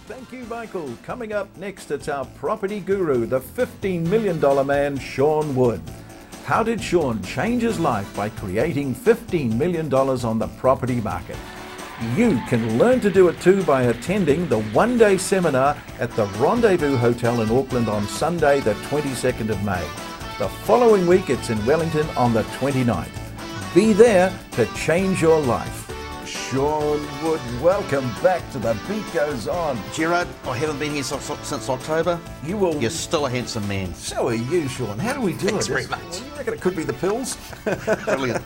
Thank you, Michael. Coming up next, it's our property guru, the $15 million man, Sean Wood. How did Sean change his life by creating $15 million on the property market? You can learn to do it too by attending the one-day seminar at the Rendezvous Hotel in Auckland on Sunday, the 22nd of May. The following week, it's in Wellington on the 29th. Be there to change your life. Sean Wood, welcome back to The Beat Goes On. Gerard, I haven't been here since October. You're still a handsome man. So are you, Sean. How do we do Thanks it? very much. Well, you reckon it could be the pills? Brilliant.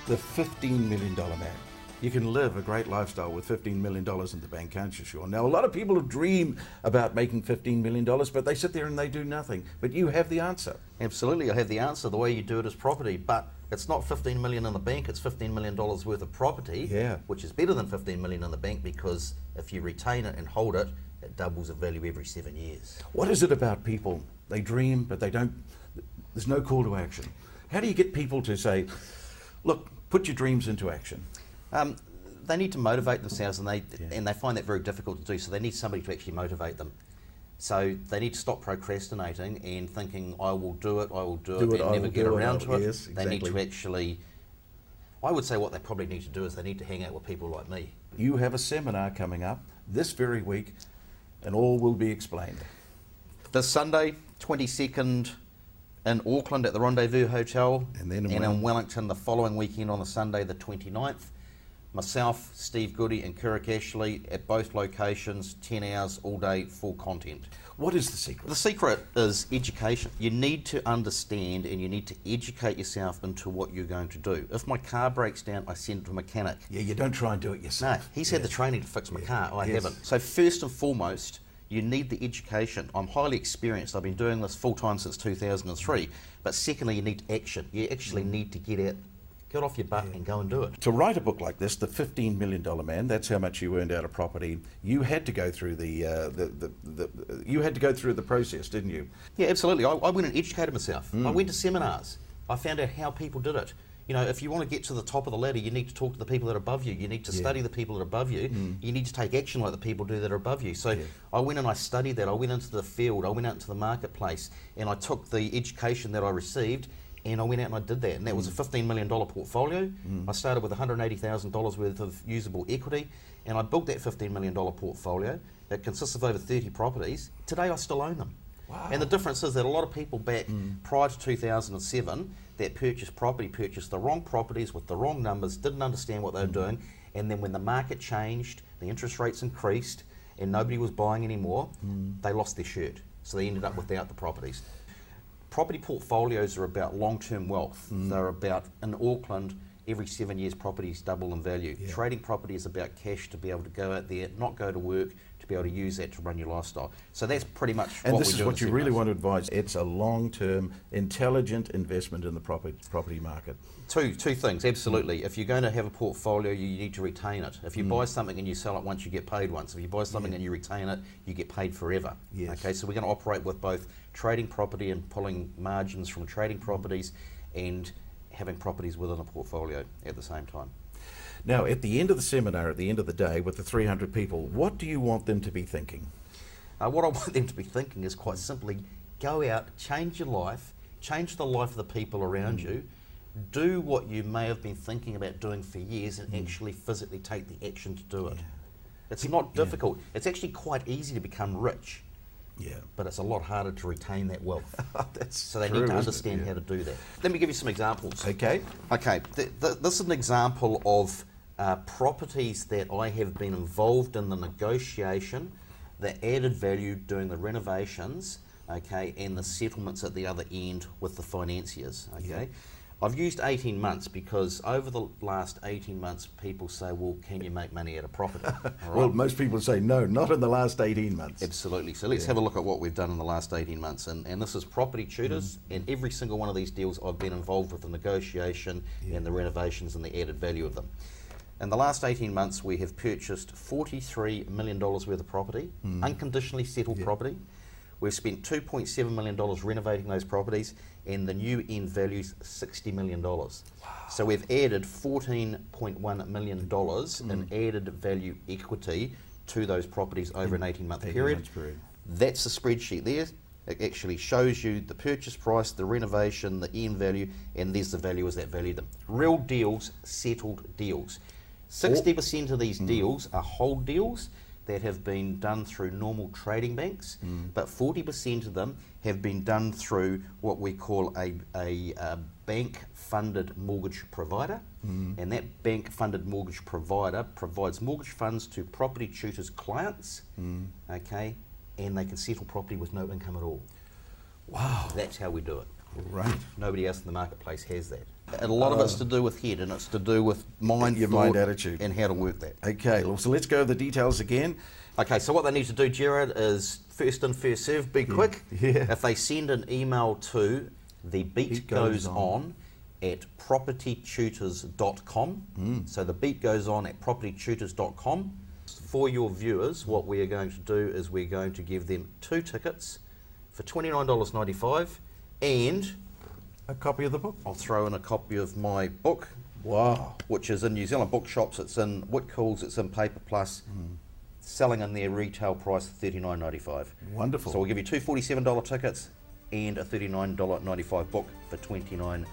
The $15 million man. You can live a great lifestyle with $15 million in the bank, can't you, Sean? Now, a lot of people dream about making $15 million, but they sit there and they do nothing. But you have the answer. Absolutely, I have the answer. The way you do it is property, but it's not $15 million in the bank, it's $15 million worth of property, which is better than $15 million in the bank, because if you retain it and hold it, it doubles in value every 7 years. What is it about people? They dream, but they don't, there's no call to action. How do you get people to say, look, put your dreams into action? They need to motivate themselves, and they find that very difficult to do, so they need somebody to actually motivate them. So they need to stop procrastinating and thinking, I will do it, and never get around to it. Yes, exactly. They need to actually, I would say what they probably need to do is they need to hang out with people like me. You have a seminar coming up this very week, and all will be explained. This Sunday, 22nd, in Auckland at the Rendezvous Hotel, and then in Wellington the following weekend on the Sunday, the 29th. Myself, Steve Goody and Kirk Ashley at both locations, 10 hours all day, full content. What is the secret? The secret is education. You need to understand and you need to educate yourself into what you're going to do. If my car breaks down, I send it to a mechanic. Yeah, you don't try and do it yourself. No, he's had the training to fix my car, I haven't. So first and foremost, you need the education. I'm highly experienced. I've been doing this full time since 2003. But secondly, you need action. You actually need to get off your butt and go and do it. To write a book like this, The $15 Million Man, that's how much you earned out of property. You had to go through the process, didn't you? Yeah, absolutely. I went and educated myself. I went to seminars. I found out how people did it. You know, if you want to get to the top of the ladder, you need to talk to the people that are above you. You need to study the people that are above you. You need to take action like the people do that are above you. So I went and I studied that. I went into the field. I went out into the marketplace, and I took the education that I received, and I went out and I did that. And that was a $15 million portfolio. I started with $180,000 worth of usable equity, and I built that $15 million portfolio that consists of over 30 properties. Today I still own them. Wow. And the difference is that a lot of people back prior to 2007 that purchased the wrong properties with the wrong numbers, didn't understand what they were doing, and then when the market changed, the interest rates increased, and nobody was buying anymore, they lost their shirt. So they ended up without the properties. Property portfolios are about long-term wealth. They're about, in Auckland, every 7 years properties double in value. Trading property is about cash to be able to go out there, not go to work, to be able to use that to run your lifestyle. So that's pretty much what we do. And this is what you really want to advise. It's a long-term, intelligent investment in the property market. Two things, absolutely. If you're going to have a portfolio, you need to retain it. If you buy something and you sell it once, you get paid once. If you buy something and you retain it, you get paid forever. Okay, so we're going to operate with both trading property and pulling margins from trading properties and having properties within a portfolio at the same time. Now, at the end of the seminar, at the end of the day, with the 300 people, what do you want them to be thinking? What I want them to be thinking is quite simply, go out, change your life, change the life of the people around you, do what you may have been thinking about doing for years and actually physically take the action to do it. It's not difficult. It's actually quite easy to become rich. But it's a lot harder to retain that wealth. So they need to understand how to do that. Let me give you some examples. Okay. This is an example of properties that I have been involved in the negotiation, the added value doing the renovations, and the settlements at the other end with the financiers. I've used 18 months because over the last 18 months, people say, well, can you make money out of property? Well, most people say, no, not in the last 18 months. Absolutely. So let's have a look at what we've done in the last 18 months. And this is Property Tutors, and every single one of these deals I've been involved with the negotiation and the renovations and the added value of them. In the last 18 months, we have purchased $43 million worth of property, unconditionally settled property. We've spent $2.7 million renovating those properties, and the new end value's $60 million. Wow. So we've added $14.1 million in added value equity to those properties over an 18-month 18 period. months period. That's the spreadsheet there. It actually shows you the purchase price, the renovation, the end value, and there's the valuers that value them. Real deals, settled deals. 60% of these deals are hold deals that have been done through normal trading banks, but 40% of them have been done through what we call a bank-funded mortgage provider, and that bank-funded mortgage provider provides mortgage funds to property tutors' clients, okay, and they can settle property with no income at all. Wow. That's how we do it. Right. Nobody else in the marketplace has that. And a lot of it's to do with head, and it's to do with mind, your thought, mind attitude, and how to work that. Okay, well, so let's go over the details again. Okay, so what they need to do, Gerard, is first in, first serve, be quick. Yeah. If they send an email to the beat goes on at propertytutors.com, so the beat goes on at propertytutors.com. For your viewers, what we are going to do is we're going to give them 2 tickets for $29.95, and A copy of the book. I'll throw in a copy of my book, Wow. which is in New Zealand bookshops. It's in Whitcoulls, it's in Paper Plus, selling in their retail price of $39.95. Wonderful. So we'll give you 2 $47 tickets and a $39.95 book for $29.95.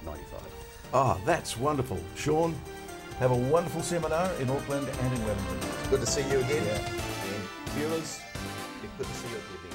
Ah, that's wonderful. Sean, have a wonderful seminar in Auckland and in Wellington. Good to see you again. Yeah. And viewers, it's good to see you at the event.